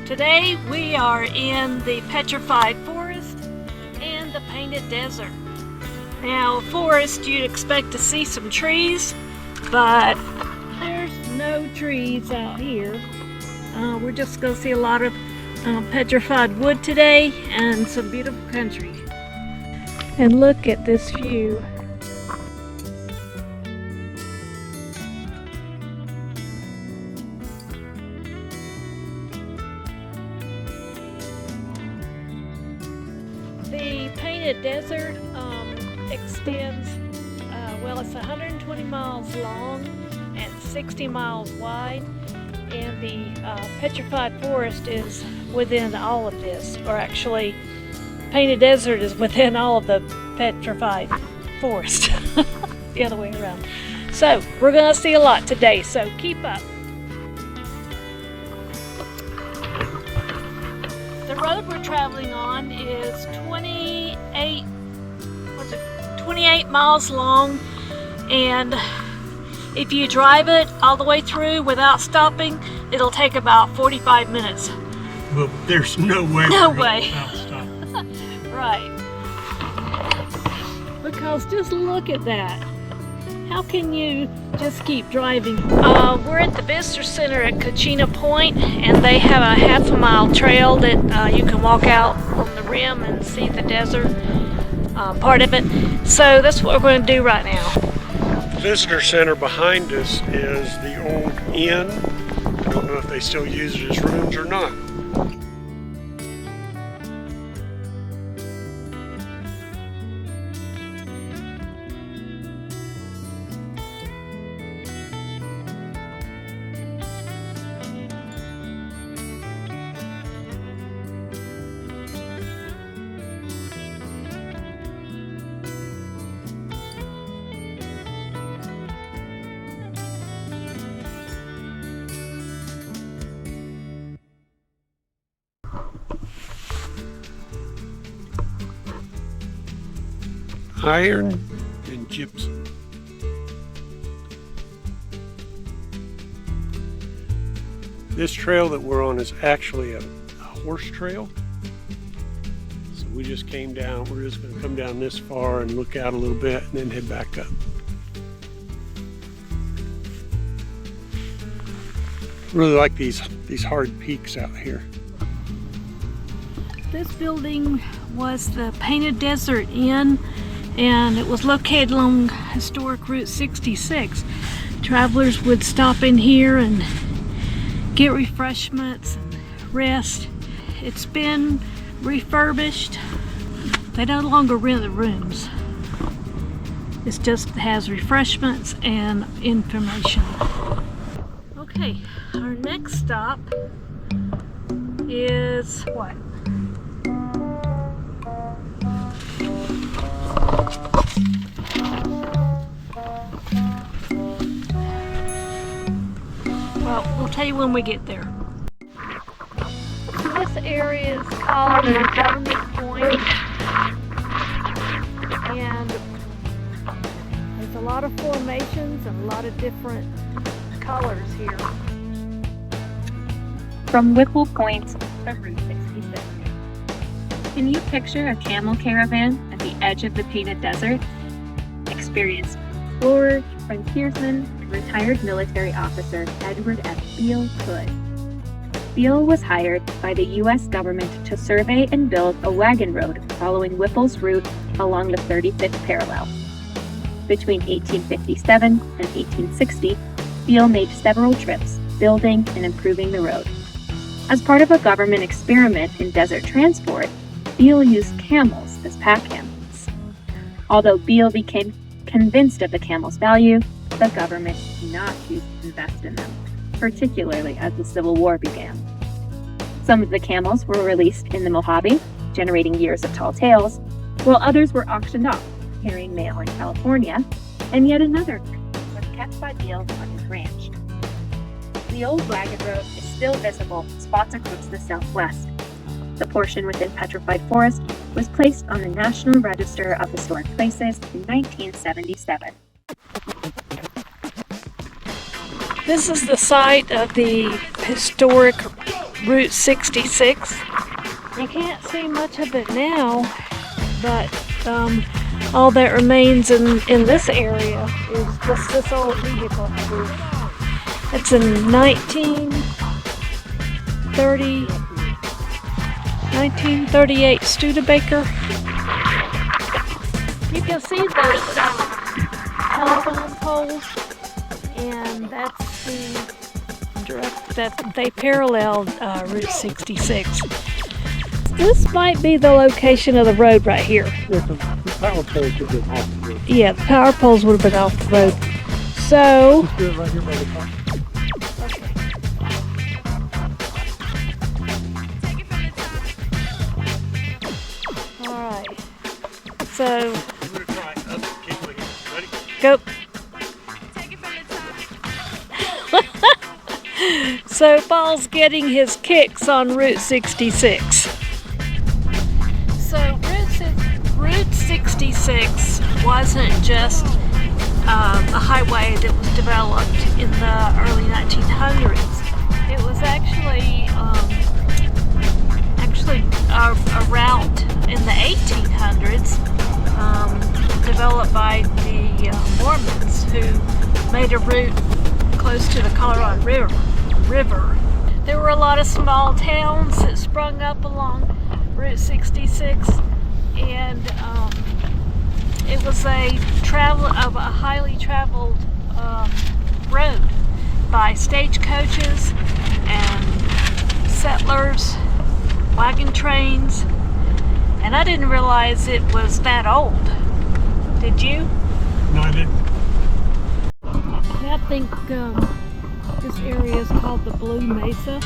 Today we are in the Petrified Forest and the Painted Desert. Now, forest, you'd expect to see some trees, but there's no trees out here. We're just going to see a lot of petrified wood today and some beautiful country. And look at this view. The Painted Desert extends, well, it's 120 miles long and 60 miles wide, and the Petrified Forest is within all of this, or actually, Painted Desert is within all of the Petrified Forest, the other way around. So, we're going to see a lot today, so keep up. The road we're traveling on is 28 miles long, and if you drive it all the way through without stopping, it'll take about 45 minutes. Well, there's no way. No way. Without stopping. Right. Because just look at that. How can you just keep driving? We're at the Visitor Center at Kachina Point, and they have a half-a-mile trail that you can walk out on the rim and see the desert part of it. So that's what we're going to do right now. The Visitor Center behind us is the old inn. I don't know if they still use it as rooms or not. Iron and gypsum. This trail that we're on is actually a horse trail. So we just came down. We're just going to come down this far and look out a little bit and then head back up. Really like these hard peaks out here. This building was the Painted Desert Inn, and it was located along historic Route 66. Travelers would stop in here and get refreshments and rest. It's been refurbished. They no longer rent the rooms. It just has refreshments and information. Okay, our next stop is what? Well, we'll tell you when we get there. This area is called the Government Point, and there's a lot of formations and a lot of different colors here. From Whipple Point to Route 66. Can you picture a camel caravan at the edge of the Painted Desert? Experienced explorer, frontiersman, and retired military officer Edward F. Beale could. Beale was hired by the U.S. government to survey and build a wagon road following Whipple's route along the 35th parallel. Between 1857 and 1860, Beale made several trips, building and improving the road. As part of a government experiment in desert transport, Beale used camels as pack animals. Although Beale became convinced of the camels' value, the government did not choose to invest in them, particularly as the Civil War began. Some of the camels were released in the Mojave, generating years of tall tales, while others were auctioned off, carrying mail in California, and yet another was kept by Beale on his ranch. The old wagon road is still visible in spots across the southwest. The portion within Petrified Forest was placed on the National Register of Historic Places in 1977. This is the site of the historic Route 66. You can't see much of it now, but all that remains in this area is just this old vehicle. It's a 1938 Studebaker. You can see those telephone poles, and that's that they paralleled Route 66. This might be the location of the road right here. Yeah, the power poles would have been off the road. Yeah, the power poles would have been off the road. So, Let's do it right here by the car. okay. Alright. So, We're gonna try up. Keep looking. Ready? go. So Paul's getting his kicks on Route 66. So Route 66 wasn't just a highway that was developed in the early 1900s. It was actually a route in the 1800s developed by the Mormons, who made a route close to the Colorado River. There were a lot of small towns that sprung up along Route 66, and it was a highly traveled road by stagecoaches and settlers, wagon trains, and I didn't realize it was that old. Did you? No, I didn't. I think this area is called the Blue Mesa.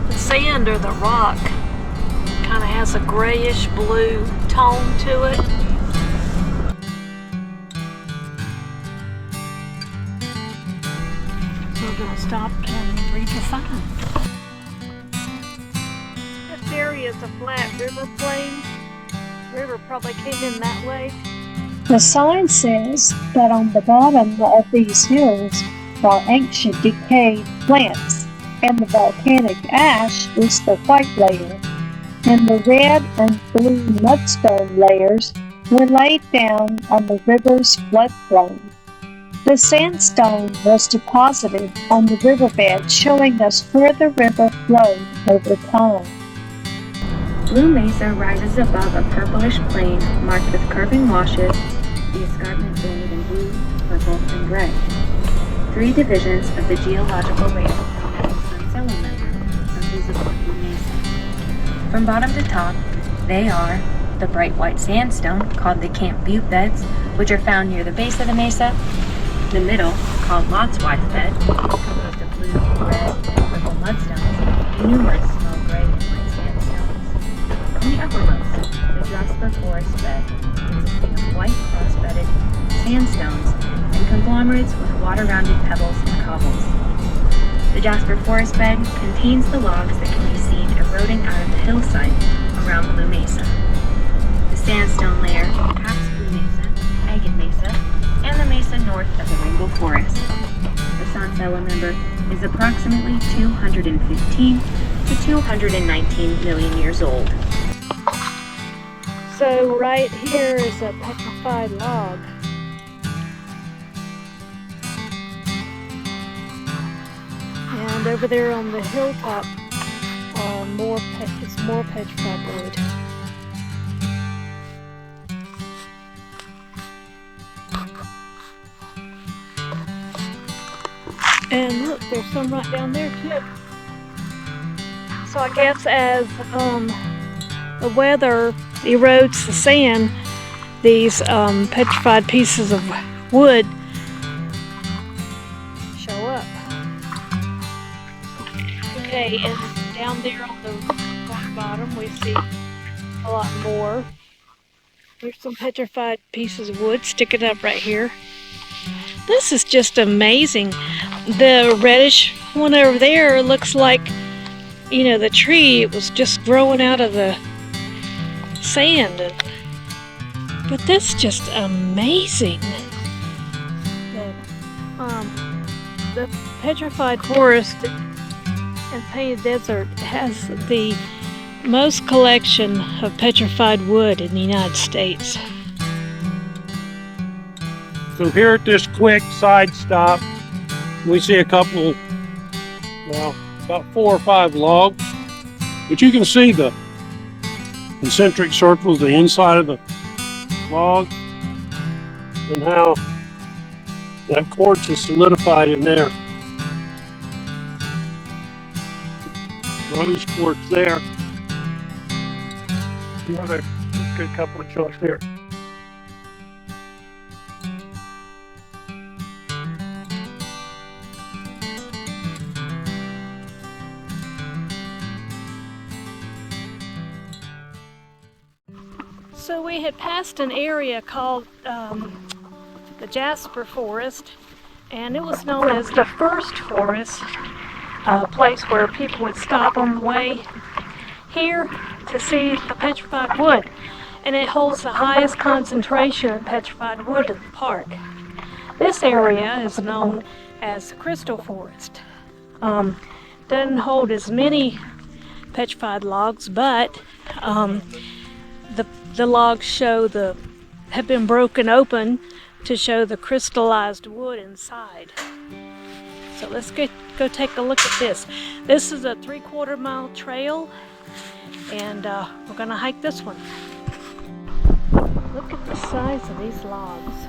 The sand or the rock kind of has a grayish blue tone to it. We're going to stop and read the sign. This area is a flat river plain. River probably came in that way. The sign says that on the bottom of these hills are ancient decayed plants, and the volcanic ash is the white layer, and the red and blue mudstone layers were laid down on the river's floodplain. The sandstone was deposited on the riverbed, showing us where the river flowed over time. Blue Mesa rises above a purplish plain marked with curving washes, the escarpment painted in blue, purple, and gray. 3 divisions of the geological layer known as the Sun Salamandra are visible in Blue Mesa. From bottom to top, they are the bright white sandstone, called the Camp Butte beds, which are found near the base of the mesa. The middle, called Lot's Wife bed, composed of blue, red, and purple mudstones, and numerous small gray and white sandstones. And the uppermost, the Jasper Forest bed, consisting of white cross-bedded sandstones and conglomerates with water-rounded pebbles and cobbles. The Jasper Forest bed contains the logs that can be seen eroding out of the hillside around Blue Mesa. The sandstone layer caps Blue Mesa, Agate Mesa, and the mesa north of the Rainbow Forest. The San Salamandra is approximately 215 to 219 million years old. So right here is a petrified log. And over there on the hilltop are more petrified wood. And look, there's some right down there too. So I guess as the weather erodes the sand, these petrified pieces of wood show up. Okay, and down there on the rock bottom we see a lot more. There's some petrified pieces of wood sticking up right here. This is just amazing. the reddish one over there looks like, you know, the tree, it was just growing out of the sand. But this is just amazing. The Petrified Forest and Painted Desert has the most collection of petrified wood in the United States. So here at this quick side stop, we see a couple, well, about 4 or 5 logs. But you can see the concentric circles, the inside of the log, and how that quartz is solidified in there. Rose quartz there. Another good couple of chunks here. So we had passed an area called the Jasper Forest, and it was known as the first forest, a place where people would stop on the way here to see the petrified wood, and it holds the highest concentration of petrified wood in the park. This area is known as the Crystal Forest. Doesn't hold as many petrified logs, but the logs have been broken open to show the crystallized wood inside. So let's go take a look at this. This is a 3/4 mile trail, and we're gonna hike this one. Look at the size of these logs.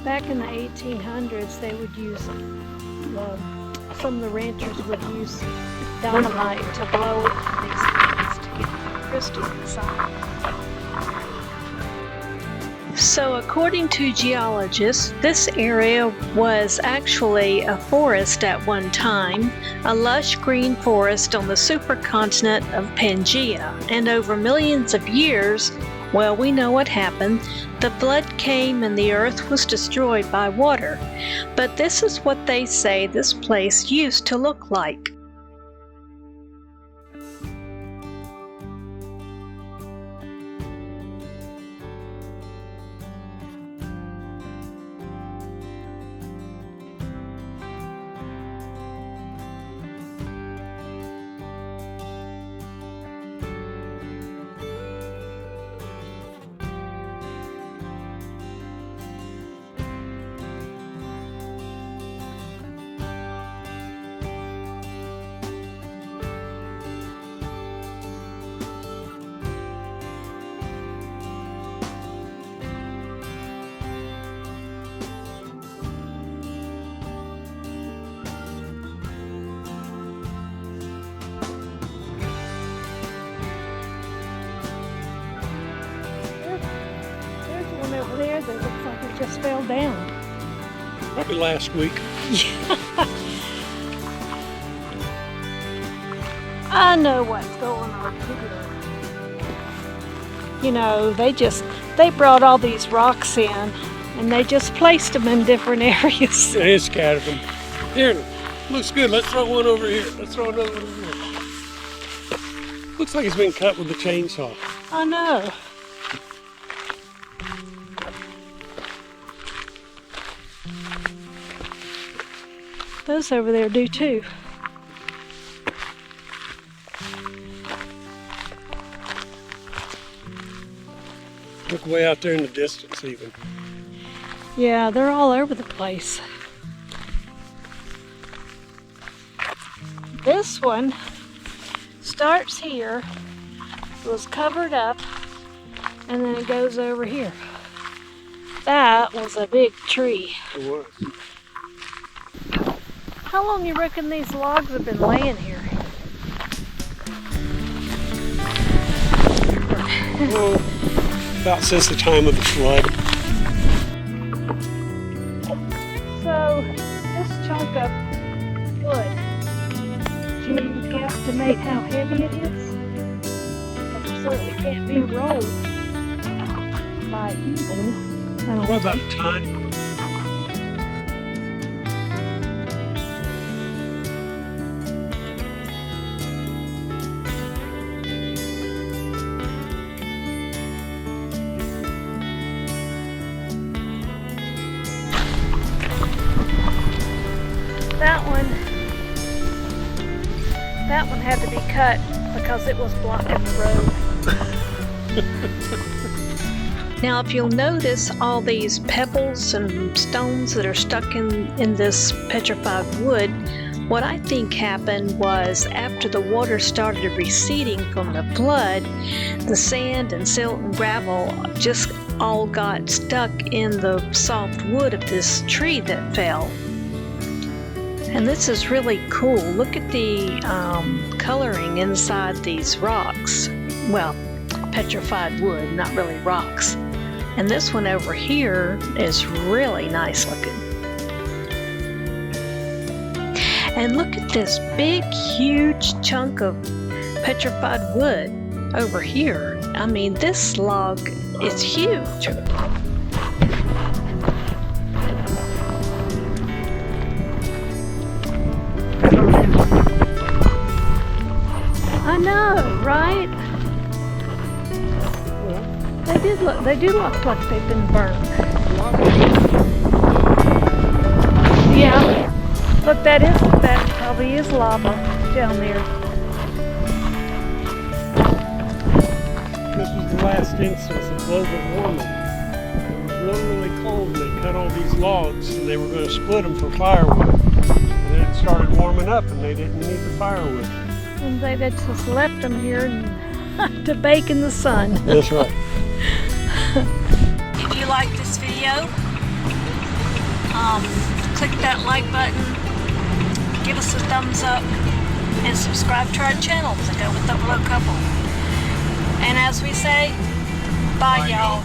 Back in the 1800s, they would use, some of the ranchers would use dynamite to blow these things to get the crystal inside. So according to geologists, this area was actually a forest at one time, a lush green forest on the supercontinent of Pangaea, and over millions of years, well, we know what happened. The flood came and the earth was destroyed by water. But this is what they say this place used to look like. Over there that looks like it just fell down. Probably last week. I know what's going on here. You know, they brought all these rocks in and they just placed them in different areas. Yeah, they scattered them. Here, looks good. Let's throw one over here. Let's throw another one over here. Looks like it's been cut with a chainsaw. I know. Those over there do too. Look way out there in the distance even. Yeah, they're all over the place. This one starts here, was covered up, and then it goes over here. That was a big tree. It was. How long you reckon these logs have been laying here? Well, about since the time of the flood. So, this chunk of wood, do you guesstimate how heavy it is? It certainly can't be rolled by even. I don't What about a ton? That one had to be cut because it was blocking the road. Now, if you'll notice all these pebbles and stones that are stuck in this petrified wood, what I think happened was after the water started receding from the flood, the sand and silt and gravel just all got stuck in the soft wood of this tree that fell. And this is really cool. Look at the coloring inside these rocks. Well, petrified wood, not really rocks. And this one over here is really nice looking. And look at this big, huge chunk of petrified wood over here. I mean, this log is huge. I know, right? They do look like they've been burned. Yeah. Look, that probably is lava down there. This was the last instance of global warming. It was really, really cold and they cut all these logs and they were going to split them for firewood. And then it started warming up and they didn't need the firewood. And they just left them here to bake in the sun. That's right. If you like this video, click that like button, give us a thumbs up, and subscribe to our channel to go with the Below Couple. And as we say, bye y'all.